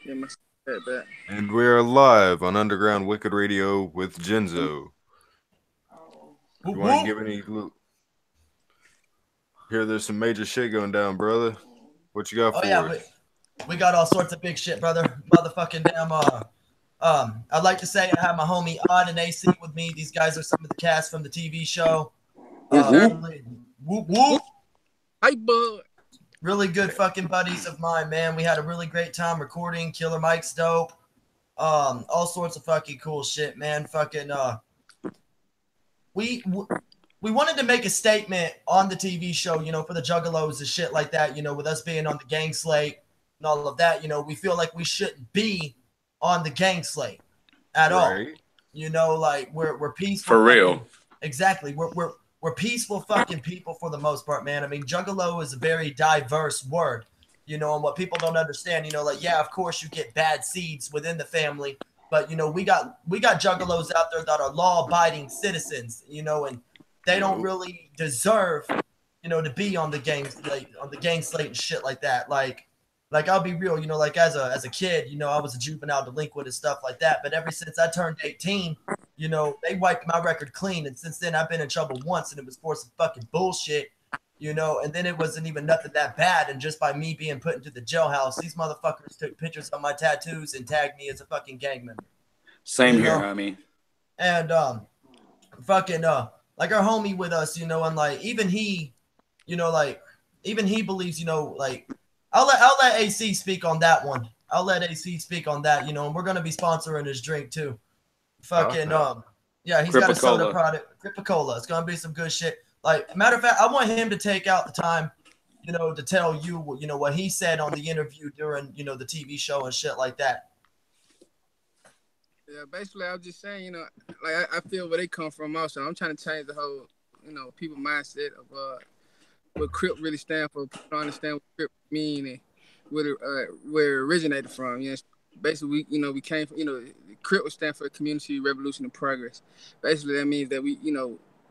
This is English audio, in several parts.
Yeah, my that. And we are live on Underground Wicked Radio with Jinzo. You Whoop, want to whoop. give any? Hear there's some major shit going down, brother. What you got Oh yeah, for us? we got all sorts of big shit, brother. Motherfucking damn. I'd like to say I have my homie Odd and AC with me. These guys are some of the cast from the TV show. Yes, sir. Really, whoop whoop. Hi, bud. Really good fucking buddies of mine, man. We had a really great time recording. Killer Mike's dope. All sorts of fucking cool shit, man. Fucking we we wanted to make a statement on the TV show, for the Juggalos and shit like that, with us being on the gang slate and all of that, we feel like we shouldn't be on the gang slate at all. Right. Like we're peaceful. For Fucking, real. exactly. We're peaceful fucking people for the most part, man. I mean, Juggalo is a very diverse word, and what people don't understand, like yeah, of course you get bad seeds within the family, but we got Juggalos out there that are law-abiding citizens, and they don't really deserve, to be on the gang slate and shit like that. Like I'll be real, like as a kid, I was a juvenile delinquent and stuff like that. But ever since I turned 18, they wiped my record clean, and since then I've been in trouble once, and it was for some fucking bullshit. And then it wasn't even nothing that bad, and just by me being put into the jailhouse, these motherfuckers took pictures of my tattoos and tagged me as a fucking gang member. Same You here, know, homie. and fucking like our homie with us, and like even he, like even he believes, like I'll let AC speak on that one. I'll let AC speak on that, and we're gonna be sponsoring his drink too. Fucking yeah, he's got a soda Cripicola. product, Cripicola. It's gonna be some good shit. Like matter of fact, I want him to take out the time, to tell you, what he said on the interview during, the TV show and shit like that. Yeah, basically, I was just saying, like I feel where they come from. Also, I'm trying to change the whole, people mindset of what Crip really stand for. People don't understand what Crip mean and where it originated from. Basically, we came from, Crip would stand for Community Revolution and Progress. Basically, that means that we,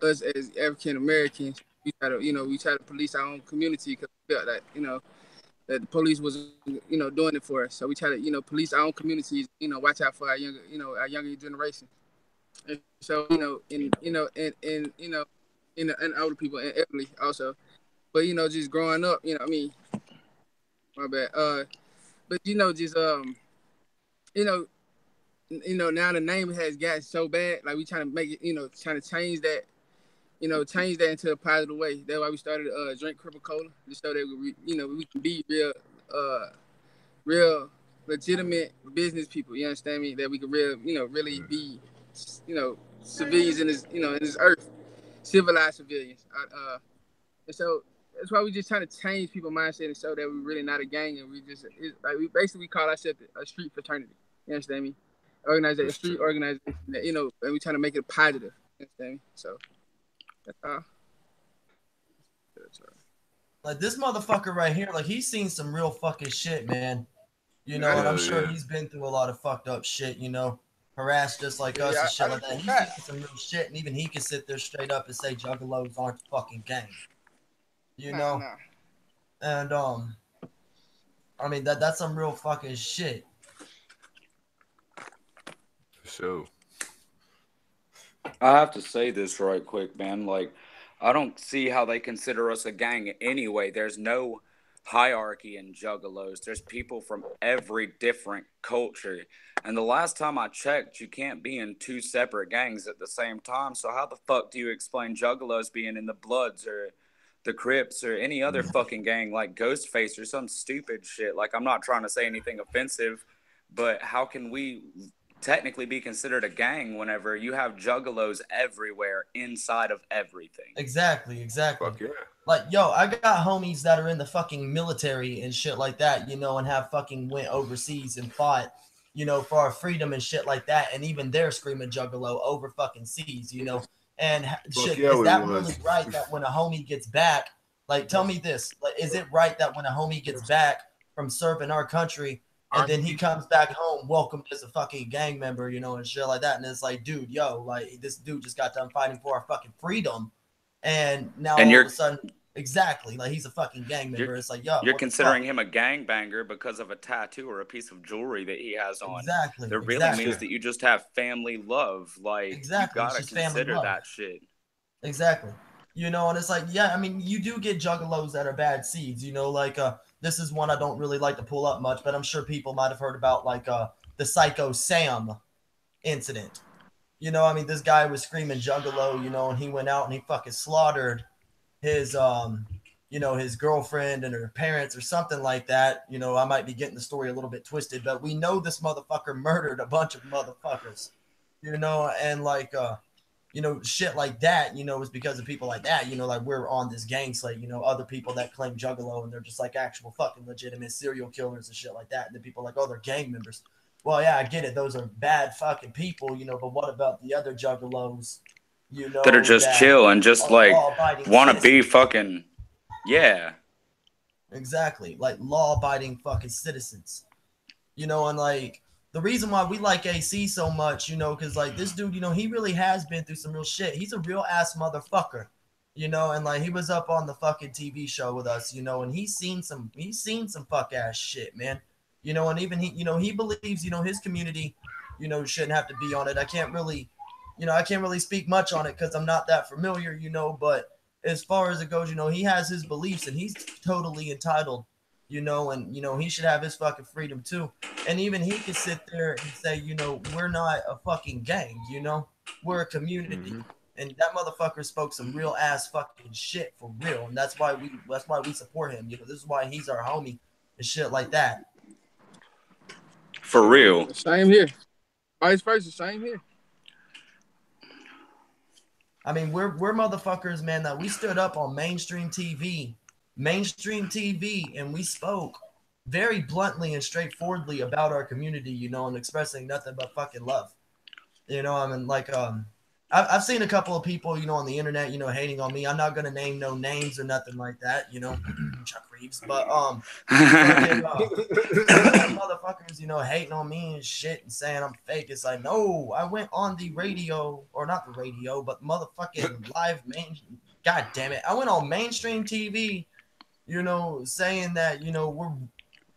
us as African Americans, we try to police our own community because we felt that, that the police was, doing it for us. So we try to, police our own communities, watch out for our younger generation. And so, and older people and elderly also. But just growing up, I mean, my bad. But just you know, now the name has gotten so bad. Like we trying to make it, trying to change that, change that into a positive way. That's why we started drink Cripple Cola, just so that we can be real legitimate business people. You understand me? That we can really be, civilians in this earth, civilized civilians. And so that's why we just trying to change people's mindset and show that we're really not a gang, and like we basically call ourselves a street fraternity. You understand me? Organization, a That's street true. organization. That, and we trying to make it positive. You understand me? So that's all. That's all. Like this motherfucker right here, like he's seen some real fucking shit, man. I And didn't, I'm Hell sure yeah. he's been through a lot of fucked up shit, harassed just like yeah, us and I shit like didn't that. think He's that. seen some real shit, and even he can sit there straight up and say juggalos aren't the fucking gang, you Nah, know? nah. And I mean that's some real fucking shit. For sure. I have to say this right quick, man. Like, I don't see how they consider us a gang anyway. There's no hierarchy in juggalos. There's people from every different culture. And the last time I checked, you can't be in two separate gangs at the same time. So how the fuck do you explain juggalos being in the Bloods or the Crips or any other fucking gang like Ghostface or some stupid shit? Like, I'm not trying to say anything offensive, but how can we technically be considered a gang whenever you have juggalos everywhere inside of everything? Exactly, exactly. Fuck yeah. Like, yo, I got homies that are in the fucking military and shit like that, and have fucking went overseas and fought, for our freedom and shit like that. And even they're screaming juggalo over fucking seas. And Fuck shit, yeah, is we that really was. right that when a homie gets back, like, tell me this, like, is it right that when a homie gets back from serving our country and then he comes back home, welcomed as a fucking gang member, and shit like that? And it's like, dude, yo, like, this dude just got done fighting for our fucking freedom and now And all of a you're sudden, Exactly. Like he's a fucking gang member. It's like, yo, You're what the considering fuck? him a gangbanger because of a tattoo or a piece of jewelry that he has on. Exactly. That really Exactly. means that you just have family love. Like, Exactly. you It's gotta just family consider love. that shit. Exactly. You know, and it's like, yeah, I mean, you do get juggalos that are bad seeds, you know, like this is one I don't really like to pull up much, but I'm sure people might have heard about like the Psycho Sam incident. You know, I mean, this guy was screaming juggalo, you know, and he went out and he fucking slaughtered his you know, his girlfriend and her parents or something like that. You know, I might be getting the story a little bit twisted, but we know this motherfucker murdered a bunch of motherfuckers. You know, and like you know, shit like that, you know, is because of people like that, you know, like we're on this gang slate, you know, other people that claim juggalo and they're just like actual fucking legitimate serial killers and shit like that. And then people are like, oh, they're gang members. Well, yeah, I get it. Those are bad fucking people, you know, but what about the other juggalos, you know, That are just chill and just are like law-abiding want to be citizens? fucking, yeah. Exactly. Like law-abiding fucking citizens. You know, and like the reason why we like AC so much, you know, because like this dude, you know, he really has been through some real shit. He's a real ass motherfucker, you know, and like he was up on the fucking TV show with us, you know, and he's seen some fuck ass shit, man. You know, and even he, you know, he believes, you know, his community, you know, shouldn't have to be on it. I can't really, you know, I can't really speak much on it because I'm not that familiar, you know, but as far as it goes, you know, he has his beliefs and he's totally entitled, you know, and you know, he should have his fucking freedom too. And even he could sit there and say, you know, we're not a fucking gang, you know, we're a community. Mhm. And that motherfucker spoke some real ass fucking shit for real, and that's why we support him. You know, this is why he's our homie and shit like that. For real. Same here. Vice versa, same here. I mean, we're motherfuckers, man, that we stood up on mainstream TV, and we spoke very bluntly and straightforwardly about our community, you know, and expressing nothing but fucking love. You know, I mean, like, I've seen a couple of people, you know, on the internet, you know, hating on me. I'm not gonna name no names or nothing like that, you know, Chuck Reeves, but fucking, motherfuckers, you know, hating on me and shit and saying I'm fake. It's like, no, I went on the radio, or not the radio, but motherfucking live main. God damn it, I went on mainstream TV, you know, saying that, you know, we're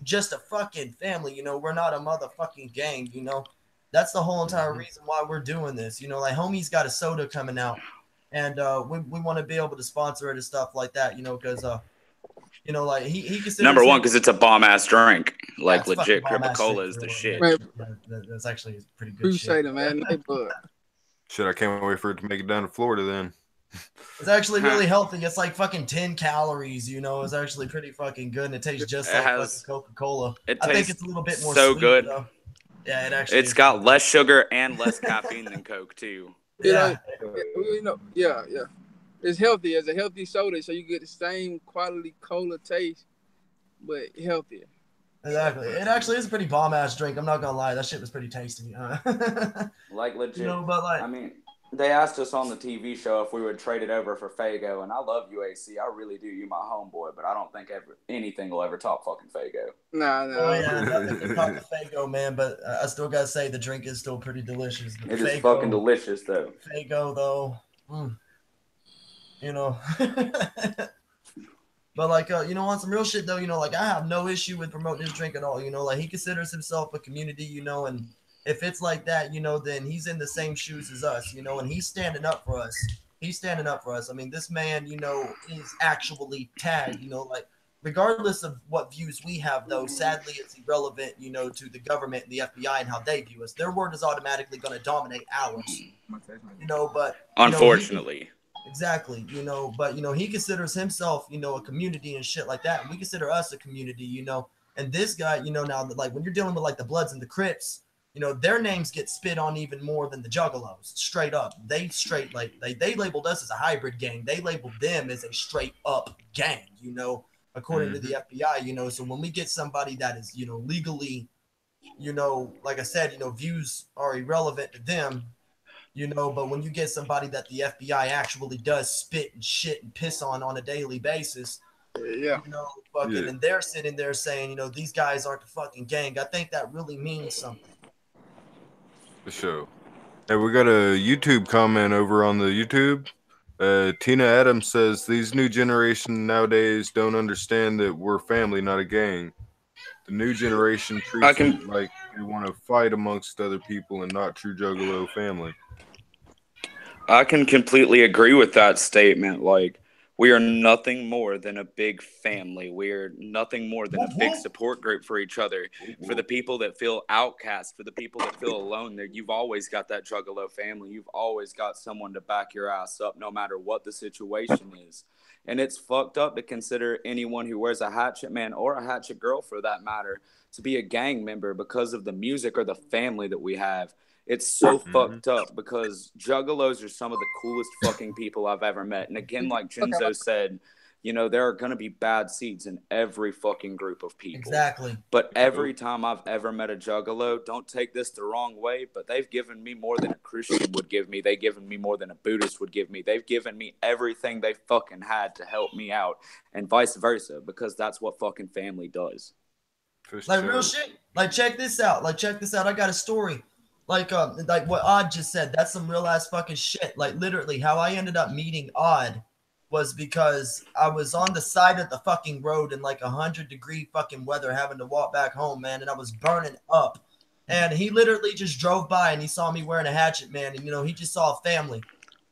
just a fucking family, you know, we're not a motherfucking gang, you know. That's the whole entire reason why we're doing this. You know, like homie's got a soda coming out, and we want to be able to sponsor it and stuff like that. You know, because you know, like he considers Number one, because it's a bomb ass drink. Like it's a fucking legit, bomb-ass Cripicola drink is for the real, shit. Man, that's actually pretty good appreciate shit. it, man. But Shit, I can't wait for it to make it down to Florida then. It's actually really healthy. It's like fucking 10 calories. You know, it's actually pretty fucking good, and it tastes just It like has- fucking Coca-Cola. it I think tastes it's a little bit more so sweet, good. though. Yeah, it actually. It's is got pretty less sugar and less caffeine than Coke too. good. Yeah. you know, yeah. It's healthy. It's a healthy soda, so you get the same quality cola taste, but healthier. Exactly. It actually is a pretty bomb ass drink. I'm not gonna lie, that shit was pretty tasty. Like legit. You know, but like, I mean, they asked us on the TV show if we would trade it over for Fago, and I love UAC. I really do. You my homeboy, but I don't think anything will ever top fucking Fago. Nah. oh yeah, nothing can top the Fago, man. But I still gotta say the drink is still pretty delicious. The It is fucking delicious, though. Fago though, you know. But like, you know, on some real shit though, you know, like I have no issue with promoting this drink at all. You know, like he considers himself a community, you know, and if it's like that, you know, then he's in the same shoes as us, you know, and he's standing up for us. He's standing up for us. I mean, this man, you know, is actually tagged, you know, like regardless of what views we have, though, sadly, it's irrelevant, you know, to the government and the FBI and how they view us. Their word is automatically going to dominate ours, you know, but you know, Unfortunately. exactly, you know, but you know, he considers himself, you know, a community and shit like that. And we consider us a community, you know. And this guy, you know, now like when you're dealing with like the Bloods and the Crips, you know, their names get spit on even more than the Juggalos. Straight up, they straight like they labeled us as a hybrid gang. They labeled them as a straight up gang, you know, according to the FBI, you know. So when we get somebody that is, you know, legally, you know, like I said, you know, views are irrelevant to them. You know, but when you get somebody that the FBI actually does spit and shit and piss on a daily basis, Yeah. you know, fucking, and they're sitting there saying, you know, these guys aren't the fucking gang. I think that really means something. For sure. Hey, we got a YouTube comment over on the YouTube. Tina Adams says these new generation nowadays don't understand that we're family, not a gang. The new generation I treats it can like they want to fight amongst other people and not true Juggalo family. I can completely agree with that statement. Like, we are nothing more than a big family. We are nothing more than a big support group for each other. For the people that feel outcast, for the people that feel alone, there you've always got that Juggalo family. You've always got someone to back your ass up, no matter what the situation is. And it's fucked up to consider anyone who wears a hatchet man or a hatchet girl, for that matter, to be a gang member because of the music or the family that we have. It's so Mm-hmm. fucked up because juggalos are some of the coolest fucking people I've ever met. And again, like Jinzo said, there are going to be bad seeds in every fucking group of people. Exactly. But every time I've ever met a juggalo, don't take this the wrong way, but they've given me more than a Christian would give me. They've given me more than a Buddhist would give me. They've given me everything they fucking had to help me out, and vice versa, because that's what fucking family does. Like real shit. Like check this out. I got a story. Like what Odd just said. That's some real ass fucking shit. Like literally, how I ended up meeting Odd was because I was on the side of the fucking road in like 100-degree fucking weather, having to walk back home, man, and I was burning up. And he literally just drove by and he saw me wearing a hatchet, man, and he just saw a family,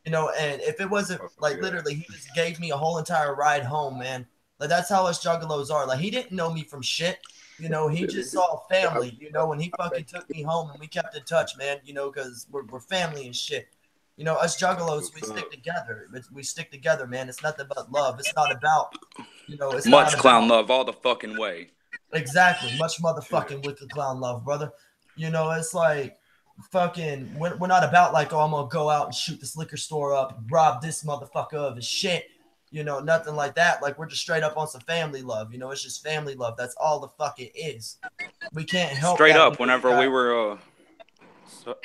and if it wasn't like literally, he just gave me a whole entire ride home, man. Like that's how us juggalos are. Like he didn't know me from shit. He just saw family, when he fucking took me home and we kept in touch, man, because we're family and shit. Us juggalos, we stick together. We stick together, man. It's nothing but love. It's not about, it's much not clown about, love all the fucking way. Exactly. Much motherfucking wicked clown love, brother. It's like fucking, we're not about like, oh, I'm going to go out and shoot this liquor store up, rob this motherfucker of his shit. Nothing like that. Like we're just straight up on some family love. It's just family love. That's all the fuck it is. We can't help straight that, up. Whenever we were,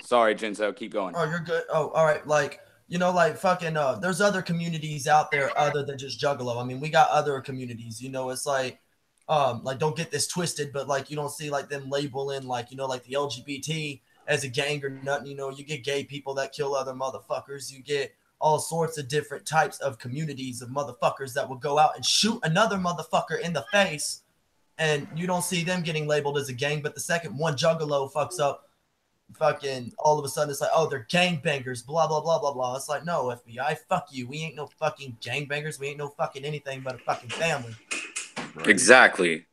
sorry, Jinzo, keep going. Oh, you're good. Oh, all right. Like like fucking. There's other communities out there other than just Juggalo. I mean, we got other communities. It's like don't get this twisted, but like you don't see like them labeling like like the LGBT as a gang or nothing. You get gay people that kill other motherfuckers. You get all sorts of different types of communities of motherfuckers that will go out and shoot another motherfucker in the face, and you don't see them getting labeled as a gang. But the second one juggalo fucks up, fucking all of a sudden it's like, oh, they're gangbangers, blah blah blah blah blah. It's like, no, FBI, fuck you. We ain't no fucking gangbangers. We ain't no fucking anything but a fucking family. Right. Exactly.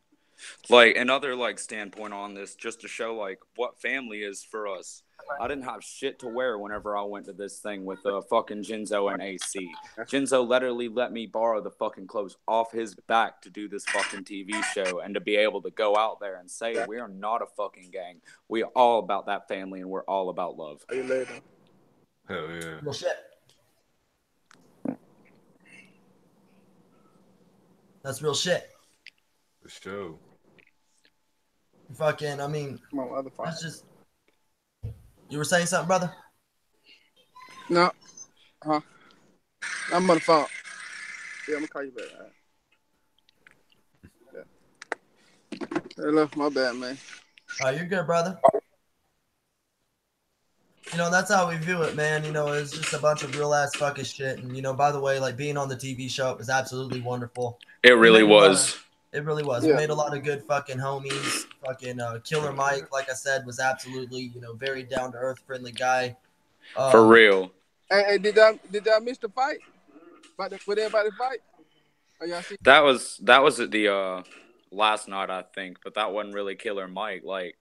Like another standpoint on this, just to show like what family is for us. I didn't have shit to wear whenever I went to this thing with fucking Jinzo and AC. Jinzo literally let me borrow the fucking clothes off his back to do this fucking TV show, and to be able to go out there and say we are not a fucking gang. We are all about that family, and we're all about love. Are you later? Hell yeah. Well, shit. That's real shit. The show. Fucking, I mean, Come on, other that's just. You were saying something, brother? No. Huh? I'm on the phone. Yeah, I'm gonna call you back. All right. Yeah. Hello, my bad, man. Oh, you're good, brother. That's how we view it, man. It's just a bunch of real ass fucking shit. And by the way, like being on the TV show, it was absolutely wonderful. It really was. It really was. Yeah. We made a lot of good fucking homies. Fucking Killer Mike, like I said, was absolutely, very down to earth, friendly guy. For real. Hey, did I miss the fight? Would everybody fight? Oh, y'all see? That was at the last night, I think, but that wasn't really Killer Mike. Like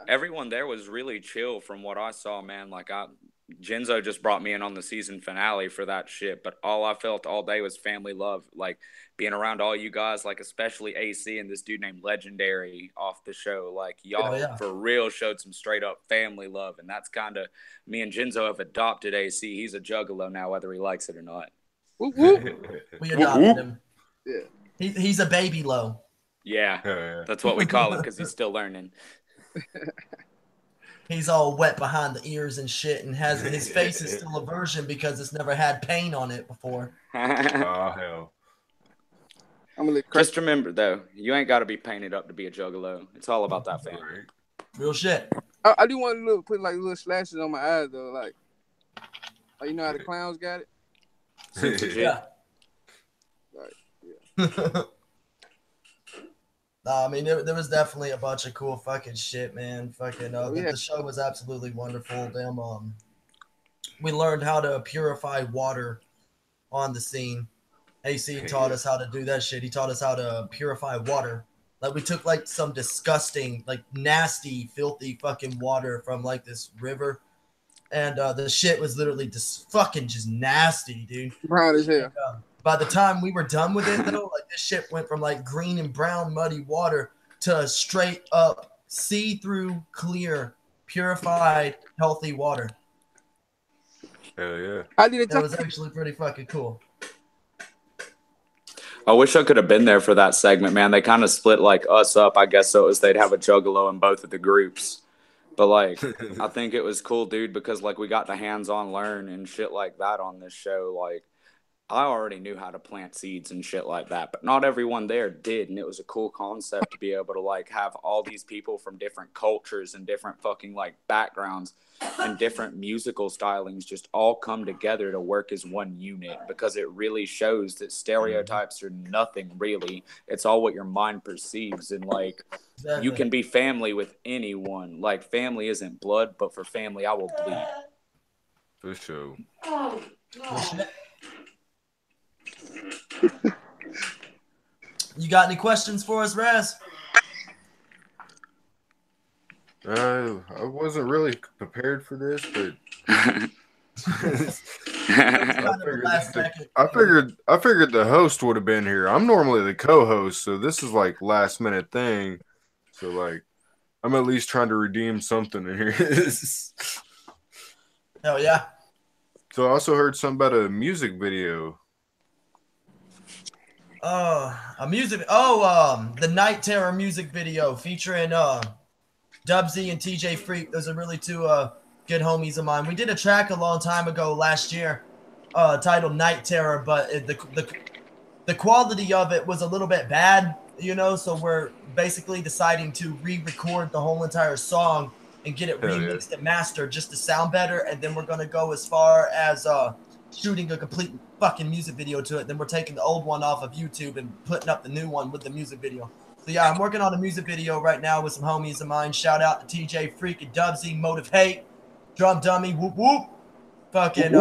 everyone there was really chill from what I saw, man. Like Jinzo just brought me in on the season finale for that shit, but all I felt all day was family love. Like being around all you guys, like especially AC and this dude named Legendary off the show. Like y'all for real showed some straight up family love, and that's kind of me and Jinzo have adopted AC. He's a juggalo now, whether he likes it or not. Whoop, whoop. We adopted him. Yeah. He's a baby low. Yeah, that's what we call him because he's still learning. He's all wet behind the ears and shit, and his face is still a virgin because it's never had paint on it before. Oh hell! I'm gonna just remember though, you ain't got to be painted up to be a juggalo. It's all about that family. Real shit. I do want to put like little slashes on my eyes though, like you know how the clowns got it. Seems legit. Yeah. Like, Nah, I mean, there was definitely a bunch of cool fucking shit, man. Fucking, yeah. the show was absolutely wonderful. Damn, we learned how to purify water on the scene. AC taught us how to do that shit. He taught us how to purify water. Like we took like some disgusting, like nasty, filthy fucking water from like this river, and the shit was literally just fucking just nasty, dude. Brown as hell. And, by the time we were done with it, though, like this shit went from like green and brown muddy water to straight up see-through, clear, purified, healthy water. Hell yeah. I did it. It was actually pretty fucking cool. I wish I could have been there for that segment, man. They kind of split like us up, I guess, so it was they'd have a juggalo in both of the groups. But like, I think it was cool, dude, because like we got to hands-on learn and shit like that on this show. Like, I already knew how to plant seeds and shit like that, but not everyone there did, and it was a cool concept to be able to like have all these people from different cultures and different fucking like backgrounds and different musical stylings just all come together to work as one unit, because it really shows that stereotypes are nothing really. It's all what your mind perceives, and like you can be family with anyone. Like family isn't blood, but for family I will bleed. For sure. You got any questions for us, Raz? I wasn't really prepared for this, but I figured the host would have been here. I'm normally the co-host, so this is like last minute thing. So like, I'm at least trying to redeem something in here. Hell yeah. So I also heard something about a music video. A music. The Night Terror music video featuring Dubsy and TJ Freak. Those are really two good homies of mine. We did a track a long time ago last year, titled Night Terror, but the quality of it was a little bit bad, you know. So we're basically deciding to re-record the whole entire song and get it remixed and mastered just to sound better. And then we're gonna go as far as shooting a complete fucking music video to it. Then we're taking the old one off of YouTube and putting up the new one with the music video. So yeah, I'm working on a music video right now with some homies of mine. Shout out to TJ Freak and Dubsy, Motive Hate, Drum Dummy, whoop whoop. Fucking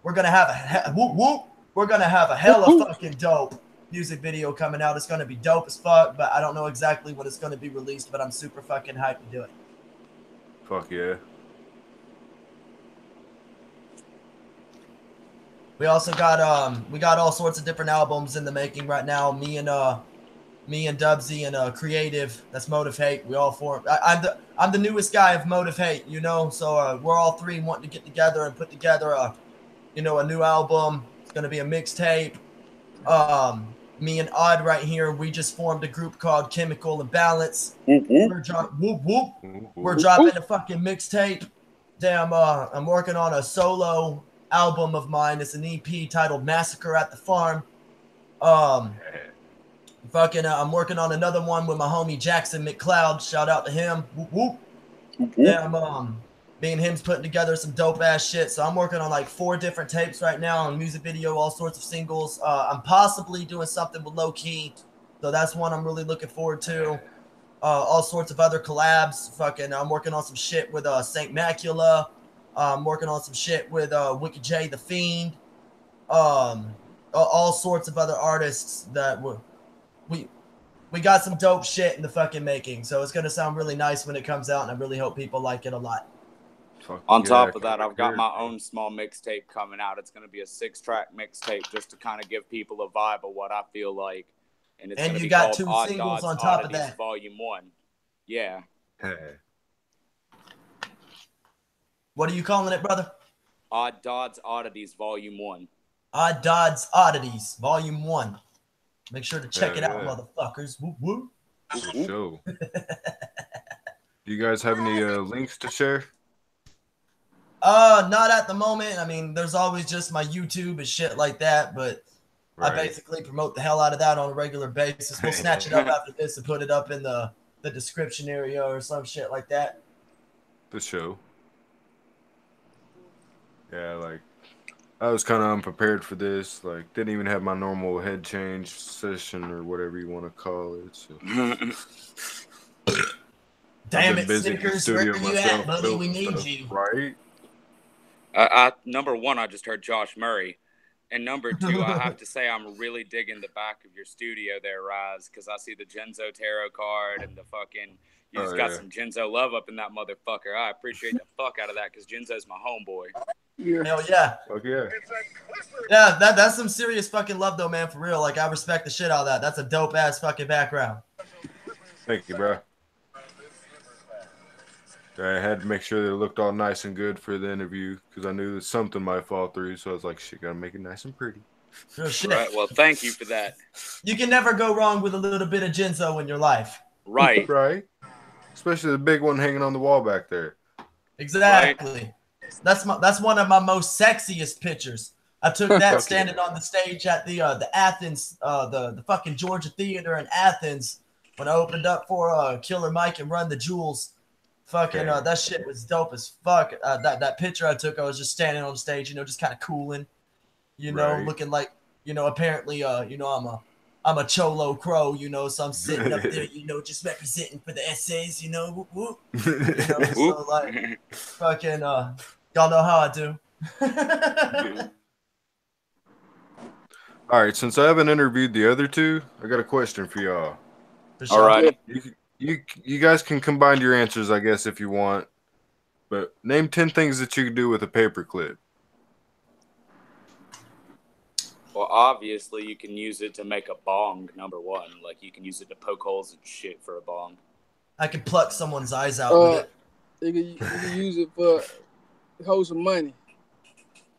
we're gonna have a whoop whoop. We're gonna have a hella fucking dope music video coming out. It's gonna be dope as fuck, but I don't know exactly when it's gonna be released, but I'm super fucking hyped to do it. Fuck yeah. We also got we got all sorts of different albums in the making right now. Me and Dubsy and Creative, that's Motive Hate. We all form. I'm the newest guy of Motive Hate, you know. So we're all three wanting to get together and put together a new album. It's gonna be a mixtape. Me and Odd right here, we just formed a group called Chemical Imbalance. We're dropping a fucking mixtape. Damn, I'm working on a solo album of mine. It's an EP titled Massacre at the Farm. I'm working on another one with my homie Jackson McCloud. Shout out to him. Whoop, whoop. Damn, me and him's putting together some dope ass shit. So I'm working on like 4 different tapes right now, on music video, all sorts of singles. I'm possibly doing something with Low Key, so that's one I'm really looking forward to. All sorts of other collabs. I'm working on some shit with Saint Macula. I'm working on some shit with Wicked J the Fiend. All sorts of other artists that we got some dope shit in the fucking making. So it's gonna sound really nice when it comes out, and I really hope people like it a lot. On top of that, I've got my own small mixtape coming out. It's going to be a 6-track mixtape just to kind of give people a vibe of what I feel like. And it's going to be called 2 Odd singles Dodds on top Oddities of that. Volume 1. Yeah. What are you calling it, brother? Odd Dodds Oddities Volume 1. Odd Dodds Oddities Volume 1. Make sure to check it out, motherfuckers. Whoop, whoop. For sure. Do you guys have any links to share? Not at the moment. I mean, there's always just my YouTube and shit like that, but right. I basically promote the hell out of that on a regular basis. We'll snatch it up after this and put it up in the description area or some shit like that. The show. Yeah, like I was kind of unprepared for this. Like, didn't even have my normal head change session or whatever you want to call it. So. Damn I've been it, busy in the Snickers, where studio are you at, myself, buddy? We building need stuff. you. Right? Number one, I just heard Josh Murray. And number two, I have to say I'm really digging the back of your studio there, Rise, because I see the Jinzo tarot card and the fucking. You just got some Jinzo love up in that motherfucker. I appreciate the fuck out of that because Jinzo's my homeboy. Yeah. Hell yeah. Fuck yeah. Yeah, that's some serious fucking love though, man, for real. Like, I respect the shit out of that. That's a dope ass fucking background. Thank you, bro. I had to make sure that it looked all nice and good for the interview because I knew that something might fall through. So I was like, shit, gotta make it nice and pretty. Real shit. Right. Well, thank you for that. You can never go wrong with a little bit of Jinzo in your life. Right. Right. Especially the big one hanging on the wall back there. Exactly. Right. That's one of my most sexiest pictures. I took that standing on the stage at the Athens, the fucking Georgia Theater in Athens when I opened up for Killer Mike and Run the Jewels. Fucking that shit was dope as fuck. That picture I took, I was just standing on stage, just kind of cooling, looking like, apparently, I'm a cholo crow, so I'm sitting up there, just representing for the essays, whoop, whoop. So like, fucking, y'all know how I do. All right, since I haven't interviewed the other two, I got a question for y'all. Sure. All right. You guys can combine your answers, I guess, if you want. But name 10 things that you can do with a paperclip. Well, obviously, you can use it to make a bong, number one. Like, you can use it to poke holes and shit for a bong. I can pluck someone's eyes out with it. You can use it for hold some money.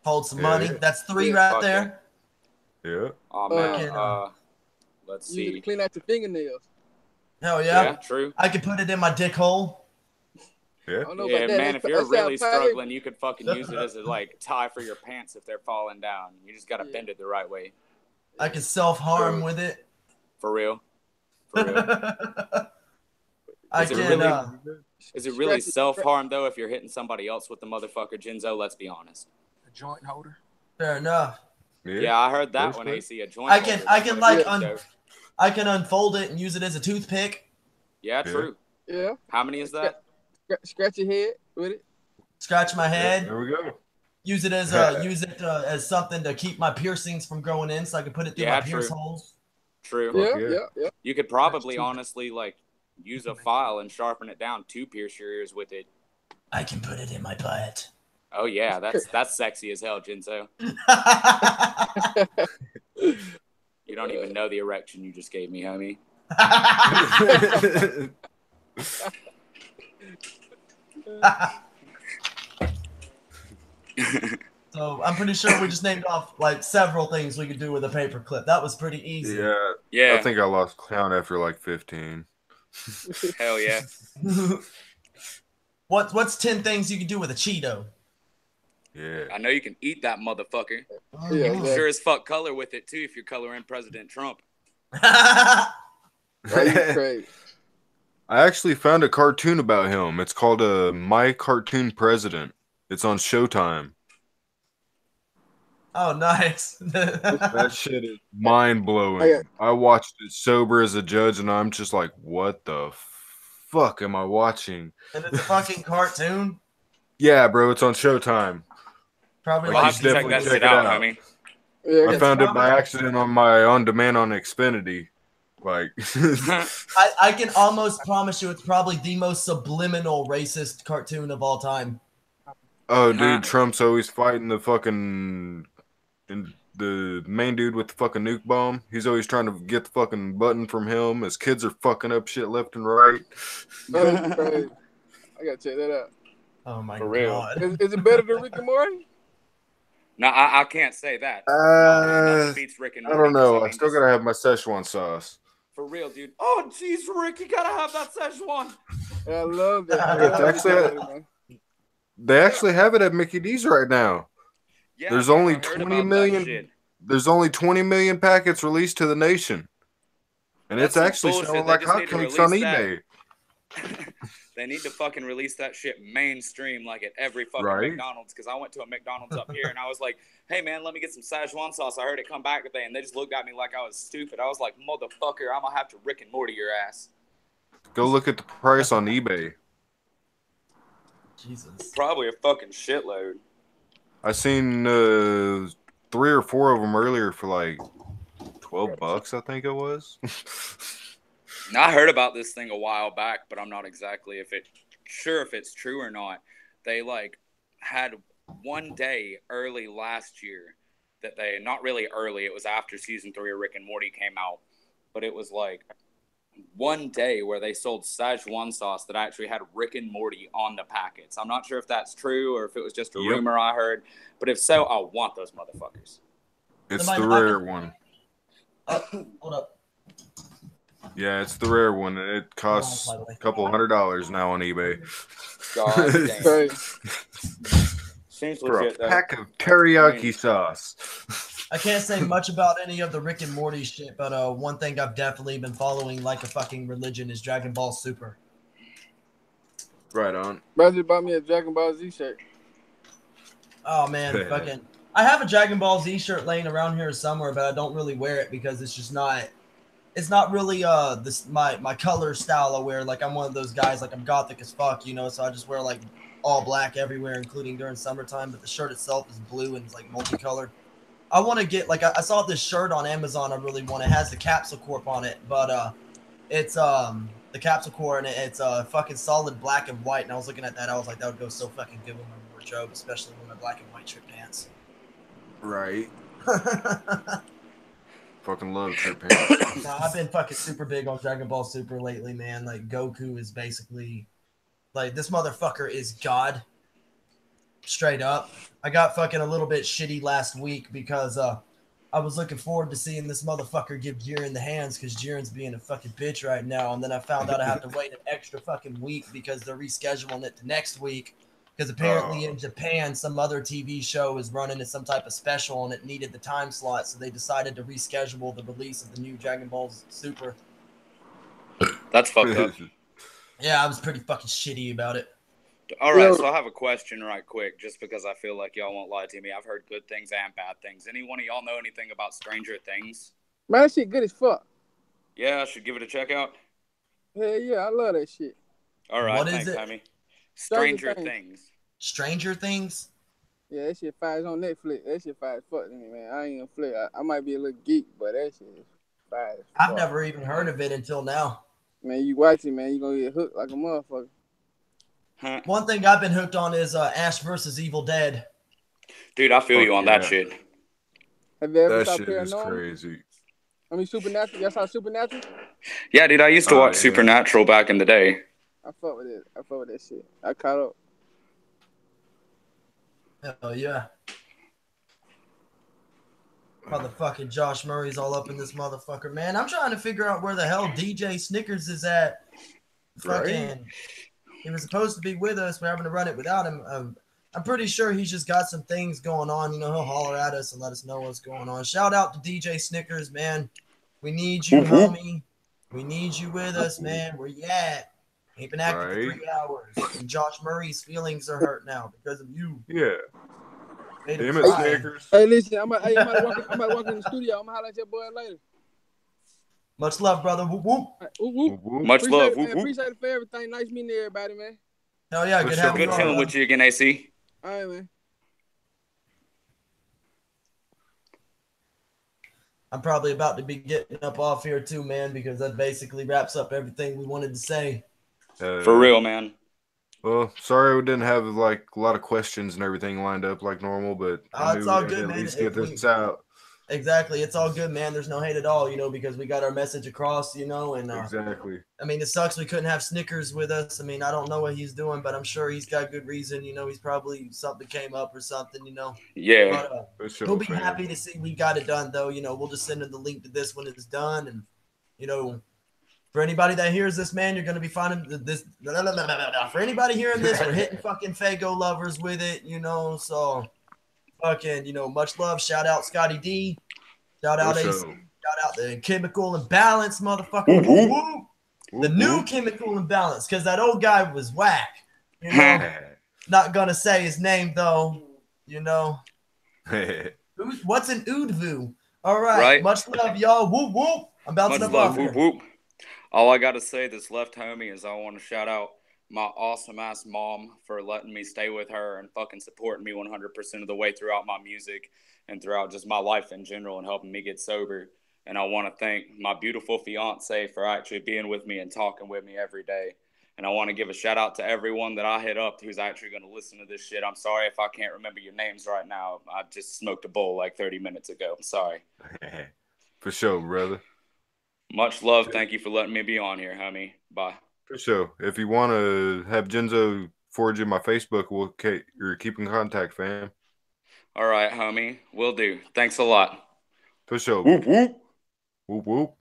Hold some money. That's 3 right there. Yeah. Oh, man. Let's see. Use it to clean out your fingernails. Hell yeah. Yeah, true. I can put it in my dick hole. Yeah, man, if you're really struggling, you could fucking use it as a, tie for your pants if they're falling down. You just got to bend it the right way. I can self-harm with it. For real. Is it really self-harm, though, if you're hitting somebody else with the motherfucker Jinzo? Let's be honest. A joint holder? Fair enough. Yeah, I heard that one, AC. A joint holder. I can unfold it and use it as a toothpick. Yeah, true. Yeah. How many is that? Scratch your head with it. Scratch my head. There we go. Use it as something to keep my piercings from growing in, so I can put it through my pierce holes. True. Yeah. You could probably honestly use a file and sharpen it down to pierce your ears with it. I can put it in my butt. Oh yeah, that's sexy as hell, Jinzo. You don't even know the erection you just gave me, homie. So I'm pretty sure we just named off several things we could do with a paperclip. That was pretty easy. Yeah. I think I lost count after 15. Hell yeah. What's 10 things you can do with a Cheeto? Yeah. I know you can eat that motherfucker. Yeah, you can sure as fuck color with it too if you're coloring President Trump. Crazy. I actually found a cartoon about him. It's called My Cartoon President. It's on Showtime. Oh, nice. That shit is mind-blowing. I watched it sober as a judge, and I'm just like, what the fuck am I watching? And it's a fucking cartoon? Yeah, bro, it's on Showtime. Probably I'll have to check that shit out, homie. Yeah, I found it by accident on my on-demand on Xfinity. I can almost promise you it's probably the most subliminal racist cartoon of all time. Oh, dude, Trump's always fighting the main dude with the fucking nuke bomb. He's always trying to get the fucking button from him. His kids are fucking up shit left and right. That's crazy. I gotta check that out. Oh my God. Is it better than Rick and Morty? No, I can't say that. Beats Rick and I don't know. I still gotta have my Szechuan sauce. For real, dude. Oh, jeez, Rick, you gotta have that Szechuan. I love that. They actually have it at Mickey D's right now. Yeah, there's only 20 million. There's only 20 million packets released to the nation, and it's actually selling like hotcakes on eBay. They need to fucking release that shit mainstream like at every fucking Right. McDonald's. Because I went to a McDonald's up here and I was like, hey man, let me get some Szechuan sauce. I heard it come back today. And they just looked at me like I was stupid. I was like, motherfucker, I'm going to have to Rick and Morty your ass. Go look at the price on eBay. Jesus. Probably a fucking shitload. I seen 3 or 4 of them earlier for like $12, I think it was. Now, I heard about this thing a while back, but I'm not exactly sure if it's true or not. They like had one day early last year that they, not really early, it was after season 3 of Rick and Morty came out, but it was like one day where they sold Szechuan sauce that actually had Rick and Morty on the packets. I'm not sure if that's true or if it was just a rumor I heard, but if so, I want those motherfuckers. It's the rare one. Hold up. Yeah, it's the rare one. It costs a couple $100 now on eBay. God damn. Seems For legit, a pack of teriyaki sauce. I can't say much about any of the Rick and Morty shit, but one thing I've definitely been following like a fucking religion is Dragon Ball Super. Right on. Brother bought me a Dragon Ball Z shirt. Oh man, fucking! I have a Dragon Ball Z shirt laying around here somewhere, but I don't really wear it because it's just not. It's not really my color style I wear. Like I'm one of those guys, like I'm gothic as fuck, you know. So I just wear like all black everywhere, including during summertime. But the shirt itself is blue and it's like multicolored. I want to get like I saw this shirt on Amazon. I really want. It has the Capsule Corp on it, but it's the Capsule Corp and it's fucking solid black and white. And I was looking at that. I was like, that would go so fucking good with my wardrobe, especially with my black and white trip pants. Right. Fucking love trip pants. Nah, I've been fucking super big on Dragon Ball Super lately, man. Like Goku is basically like this motherfucker is God. Straight up. I got fucking a little bit shitty last week because I was looking forward to seeing this motherfucker give Jiren the hands because Jiren's being a fucking bitch right now. And then I found out I have to wait an extra fucking week because they're rescheduling it to next week. Because apparently in Japan, some other TV show is running as some type of special and it needed the time slot. So they decided to reschedule the release of the new Dragon Ball Super. That's fucked up. Yeah, I was pretty fucking shitty about it. All right, so I have a question right quick, just because I feel like y'all won't lie to me. I've heard good things and bad things. Any one of y'all know anything about Stranger Things? Man, that shit good as fuck. Yeah, I should give it a check out. Hell yeah, I love that shit. All right, What is thanks, it? Tommy. Stranger Things. Stranger Things? Yeah, that shit fire. It's on Netflix. That shit fire as fuck to me, man. I ain't gonna flip. I might be a little geek, but that shit is fire as fuck. I've never even heard of it until now. Man, you watch it, man. You gonna get hooked like a motherfucker. Huh. One thing I've been hooked on is Ash versus Evil Dead. Dude, I feel you on that yeah. shit. Have you ever That saw shit is Paranormal? crazy. I mean, Supernatural. Y'all saw Supernatural? Yeah, dude, I used to watch yeah. Supernatural back in the day. I fuck with it. I fuck with that shit. I caught up. Hell yeah. Motherfucking Josh Murray's all up in this motherfucker, man. I'm trying to figure out where the hell DJ Snickers is at. Fucking, he was supposed to be with us. We're having to run it without him. I'm pretty sure he's just got some things going on. You know, he'll holler at us and let us know what's going on. Shout out to DJ Snickers, man. We need you, homie. We need you with us, man. Where you at? Ain't been active for 3 hours. And Josh Murray's feelings are hurt now because of you. Yeah. Made him Damn it, cry. Snickers. Hey, listen, I might walk in the studio. I'm gonna holler at your boy later. Much love, brother. Whoop, whoop. Right, whoop, whoop. Whoop, whoop. Much Appreciate love. it, Whoop, man. whoop. Appreciate it for everything. Nice meeting everybody, man. Hell yeah, For good sure. having Good you on, chilling brother. with you again, AC. All right, man. I'm probably about to be getting up off here too, man, because that basically wraps up everything we wanted to say. For real, man. Well, sorry we didn't have like a lot of questions and everything lined up like normal, but I It's knew all we had good, to man. at least If get this out. Exactly. It's all good, man. There's no hate at all, you know, because we got our message across, you know, and Exactly. I mean, it sucks we couldn't have Snickers with us. I mean, I don't know what he's doing, but I'm sure he's got good reason. You know, he's probably something came up or something, you know. Yeah. But For sure, he'll be man. happy to see we got it done, though. You know, we'll just send him the link to this when it's done. And, you know, for anybody that hears this, man, you're going to be finding this. For anybody hearing this, we're hitting fucking Fago lovers with it, you know. So, fucking, you know, much love. Shout out Scotty D. Shout out For AC. sure. Shout out the Chemical Imbalance, motherfucker. Whoop, Woo, whoop. woo. The new chemical imbalance, because that old guy was whack. You know, not gonna say his name though. You know, what's an Oodvu? All right, much love, y'all. Whoop whoop. I'm bouncing up off here. Whoop. All I gotta say, this left homie, is I want to shout out my awesome ass mom for letting me stay with her and fucking supporting me 100% of the way throughout my music and throughout just my life in general and helping me get sober. And I want to thank my beautiful fiance for actually being with me and talking with me every day. And I want to give a shout out to everyone that I hit up who's actually going to listen to this shit. I'm sorry if I can't remember your names right now. I just smoked a bowl like 30 minutes ago. I'm sorry. For sure, brother. Much love. Thank you for letting me be on here, homie. Bye. For sure. If you want to have Jinzo forward you my Facebook, we'll keep in contact, fam. All right, homie. Will do. Thanks a lot. For sure. Whoop, whoop. Whoop, whoop.